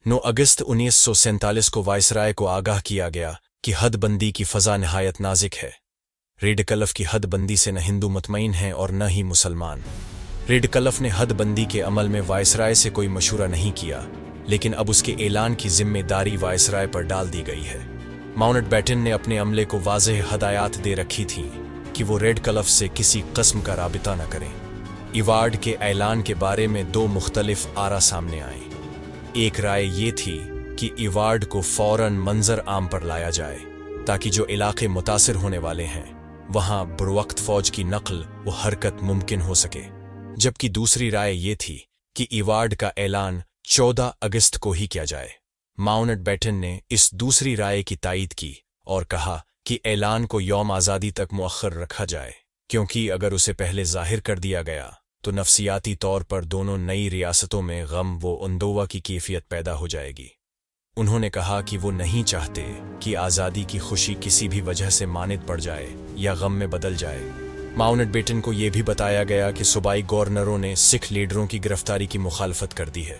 9 अगस्त 1947 को वायसराय को आगाह किया गया कि हदबंदी की फ़ज़ा नहायत नाज़ुक है। रेडक्लिफ की हदबंदी से न हिंदू मुतमईन हैं और न ही मुसलमान। रेडक्लिफ ने हदबंदी के अमल में वायसराय से कोई मशूरा नहीं किया, लेकिन अब उसके ऐलान की जिम्मेदारी वायसराय पर डाल दी गई है। माउंटबेटन ने अपने अमले को वाज़ेह हदायत दे रखी थीं कि वो रेडक्लिफ से किसी किस्म का राबिता न करें। इवार्ड के ऐलान के बारे में दो मुख्तलिफ आरा सामने आए। एक राय ये थी कि इवार्ड को फौरन मंजर आम पर लाया जाए ताकि जो इलाके मुतासिर होने वाले हैं वहां बरवक्त फौज की नकल व हरकत मुमकिन हो सके, जबकि दूसरी राय ये थी कि इवार्ड का ऐलान 14 अगस्त को ही किया जाए। माउंटबेटन ने इस दूसरी राय की तायीद की और कहा कि ऐलान को यौम आज़ादी तक मुअख्खर रखा जाए, क्योंकि अगर उसे पहले जाहिर कर दिया गया तो नफसियाती तौर पर दोनों नई रियासतों में गम व अंदोवा की कैफियत पैदा हो जाएगी। उन्होंने कहा कि वो नहीं चाहते कि आज़ादी की खुशी किसी भी वजह से मानित पड़ जाए या गम में बदल जाए। माउंटबेटन को यह भी बताया गया कि सूबाई गवर्नरों ने सिख लीडरों की गिरफ्तारी की मुखालफत कर दी है।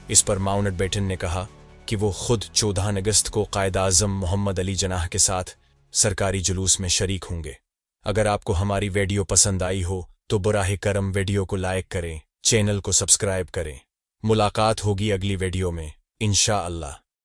इस पर माउंटबेटन ने कहा कि वो खुद 14 अगस्त को कायद आज़म मोहम्मद अली जनाह के साथ सरकारी जुलूस में शरीक होंगे। अगर आपको हमारी वीडियो पसंद आई हो तो बराह करम वीडियो को लाइक करें, चैनल को सब्सक्राइब करें। मुलाकात होगी अगली वीडियो में इंशा अल्लाह।